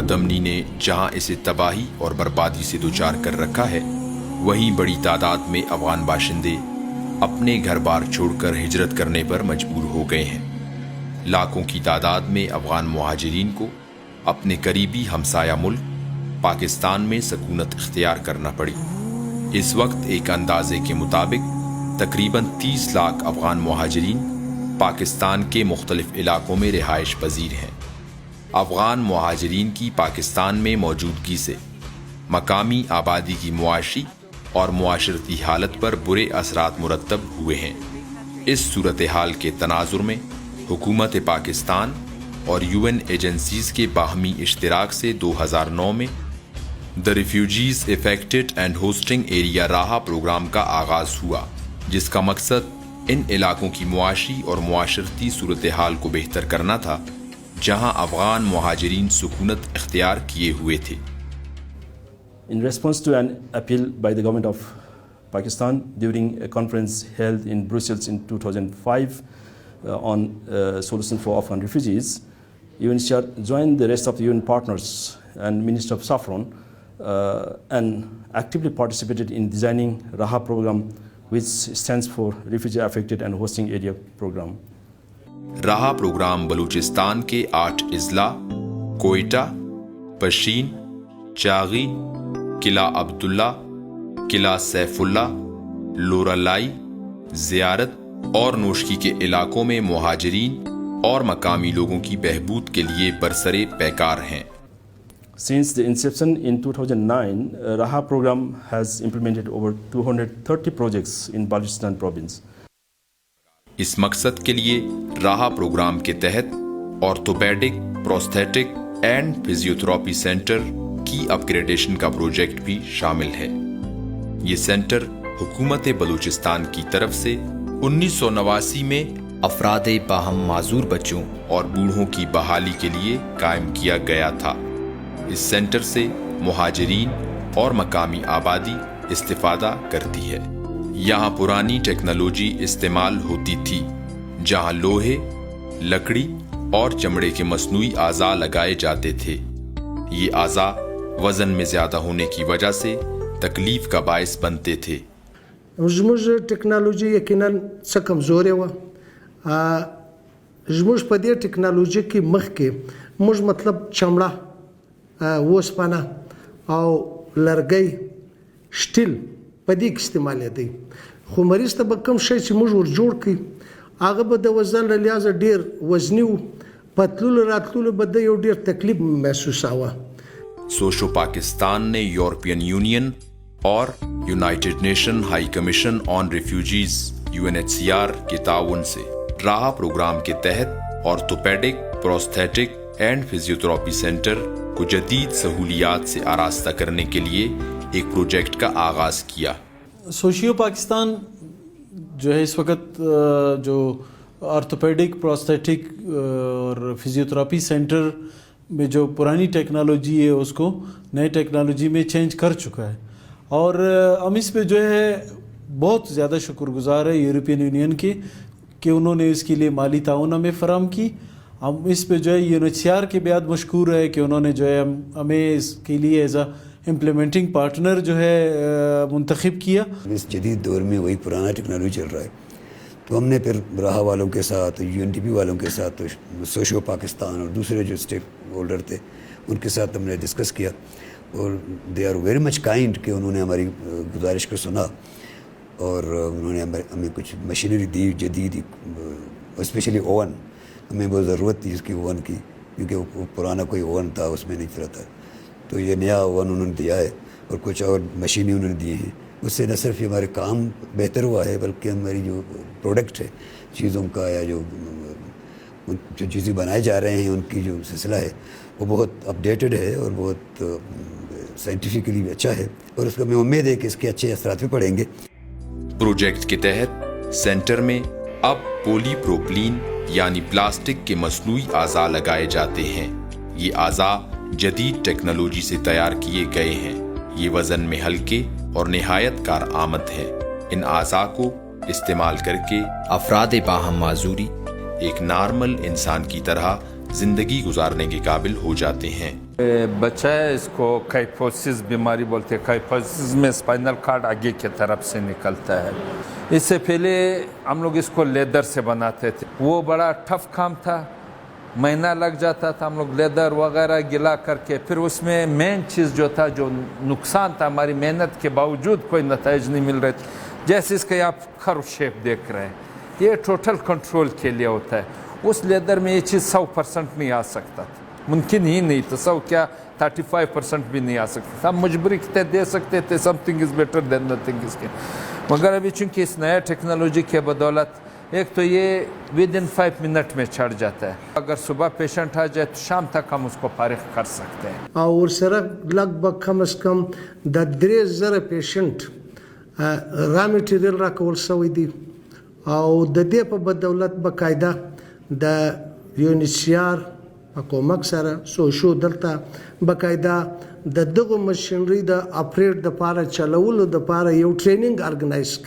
मुतमनी ने जहां इसे तबाही और बर्बादी से दोचार कर रखा है, वहीं बड़ी तादाद में अफगान बाशिंदे अपने घर बार छोड़कर हिजरत करने पर मजबूर हो गए हैं। लाखों की तादाद में अफगान मुहाजिरीन को अपने करीबी हमसाया मुल्क पाकिस्तान में सकूनत इख्तियार करना पड़ी। इस वक्त एक अंदाजे के मुताबिक तकरीबन 30 लाख अफगान मुहाजिरीन पाकिस्तान के मुख्तलिफ इलाकों में रिहाइश पजीर हैं। अफगान मुहाजिरीन की पाकिस्तान में मौजूदगी से मकामी आबादी की मुआशी और मुआशरती हालत पर बुरे असरात मुरतब हुए हैं। इस सूरत हाल के तनाजुर में हुकूमत पाकिस्तान और UN एजेंसीज के बाहमी इश्तिराक से 2009 में the refugees affected and hosting area राहा प्रोग्राम का आगाज हुआ, जिसका मकसद इन इलाकों की मुआशी और मुआशरती सूरत हाल को बेहतर करना था, जहां अफगान मुहाजिरीन सुकूनत इख्तियार किए हुए थे। In response to an appeal by the government of Pakistan during a conference held in Brussels in 2005 on solution for Afghan refugees, UNHCR joined the rest of the UN partners and Minister of Saffron and actively participated in designing Raha program, which stands for Refugee Affected and Hosting Area Program. राहा programme Balochistan के 8 इजला कोयटा, पशीन, चागी, किला अब्दुल्ला, किला सैफुल्ला, लोरालाई, जियारत और नोशकी के इलाकों में मुहाजिरीन और मकामी लोगों की बहबूद के लिए बरसरे पैकार हैं। Since the inception in 2009, Raha program has implemented over 230 projects in Balochistan province. इस मकसद के लिए राहा प्रोग्राम के तहत orthopaedic, prosthetic and physiotherapy centre की अपग्रेडेशन का प्रोजेक्ट भी शामिल है। ये सेंटर हुकूमत बलूचिस्तान की तरफ से 1989 में अफरादे बाहम माजूर बच्चों और बूढ़ों की बहाली के लिए कायम किया गया था। इस सेंटर से मुहाजिरीन और मकामी आबादी इस्तिफादा करती है। यहाँ पुरानी टेक्नोलॉजी इस्तेमाल होती थी, जहाँ लोहे, लकड़ी और चमड़े के मसनूई आज़ा लगाए जाते थे। ये आज़ा वजन में ज्यादा होने की वजह से तकलीफ का बायस बनते थे। زموږ ټکنالوژي یقینا څه کمزورې وه. زموږ په دې ټکنالوژي کې مخکې موږ مطلب چمړه، اوسپنه او لرګی، شټیل په دې کې استعمالېدی، خو مریض ته به کوم شی چې موږ ور جوړ کړي هغه به د وزن له لحاظه ډېر وزني و، په تللو راتللو به د یو ډېر تکلیف محسوساوه. सोशो पाकिस्तान ने यूरोपियन यूनियन और United nation high commission on refugees UNHCR के ताउन से राहा प्रोग्राम के तहत orthopaedic, prosthetic and physiotherapy centre को जदीद सहूलियात से आरास्ता करने के लिए एक प्रोजेक्ट का आगाज किया। सोशियो पाकिस्तान जो है इस वक्त जो ऑर्थोपेडिक, प्रोस्थेटिक और फिजियोथेरेपी सेंटर में जो पुरानी टेक्नोलॉजी है उसको नई टेक्नोलॉजी में चेंज कर चुका है, और हम इस पे जो है बहुत ज़्यादा शुक्रगुजार है यूरोपियन यूनियन के कि उन्होंने इसके लिए माली ताउन हमें फराहम की। हम इस पे जो है UNHCR के बेहद मशकूर है कि उन्होंने जो है हमें इसके लिए एज अ इम्प्लीमेंटिंग पार्टनर जो है मुंतखब किया। इस जदीद दौर में वही पुराना टेक्नोलॉजी चल रहा है, तो हमने फिर राहा वालों के साथ, UNDP वालों के साथ, तो सोशो पाकिस्तान और दूसरे जो स्टेक होल्डर थे उनके साथ हमने डिस्कस किया, और they are very much kind कि उन्होंने हमारी गुजारिश को सुना और उन्होंने हमें कुछ मशीनरी दी जदीद, स्पेशली ओवन। हमें बहुत ज़रूरत थी इसकी ओवन की, क्योंकि वो पुराना कोई ओवन था उसमें नहीं चला था, तो ये नया ओवन उन्होंने दिया है और कुछ और मशीनें उन्होंने दी हैं। उससे न सिर्फ हमारे काम बेहतर हुआ है, बल्कि हमारी जो प्रोडक्ट है चीज़ों का या जो चीज़ें बनाए जा रहे हैं उनकी जो सिलसिला है वो बहुत अपडेटेड है और बहुत साइंटिफिकली भी अच्छा है, और उसको हमें उम्मीद है कि इसके अच्छे असरात भी पड़ेंगे। प्रोजेक्ट के तहत सेंटर में अब पॉलीप्रोपिलीन यानी प्लास्टिक के मसनूई आज़ा लगाए जाते हैं। ये आज़ा जदीद टेक्नोलॉजी से तैयार किए गए हैं। ये वजन में हल्के और निहायत कार आमद है। इन आज़ा को इस्तेमाल करके अफराद बाहम माजूरी एक नॉर्मल इंसान की तरह जिंदगी गुजारने के काबिल हो जाते हैं। बच्चा है, इसको काइफोसिस बीमारी बोलते हैं। काइफोसिस में स्पाइनल कार्ड आगे की तरफ से निकलता है। इससे पहले हम लोग इसको लेदर से बनाते थे, वो बड़ा टफ काम था, महीना लग जाता था। हम लोग लेदर वगैरह गिला करके, फिर उसमें मेन चीज़ जो था, जो नुकसान था, हमारी मेहनत के बावजूद कोई नतीज नहीं मिल रहे थे। जैसे इसका आप कर्व शेप देख रहे हैं, ये टोटल कंट्रोल के लिए होता है। उस लेदर में ये चीज़ 100% नहीं आ सकता था, मुमकिन ही नहीं था। 100 क्या 35% भी नहीं आ सकता था। हम मजबूरी के तहत दे सकते थे, something is better than nothing इसके। मगर अभी चूँकि इस नया टेक्नोलॉजी के बदौलत एक तो ये विद इन 5 मिनट में चढ़ जाता है। अगर सुबह पेशेंट आ जाए तो शाम तक हम उसको फारिग कर सकते हैं। और सर लगभग कम अज़ कम 3,000 पेशेंट را میټیریل راکول شوی دی او د دې په بدولت بقاعده د یونیسیار په کومک سره سوشو دلته بقاعده د دغه مشینری د اپریټ د پاره چلولو د پاره یو ټریننګ ارګنایز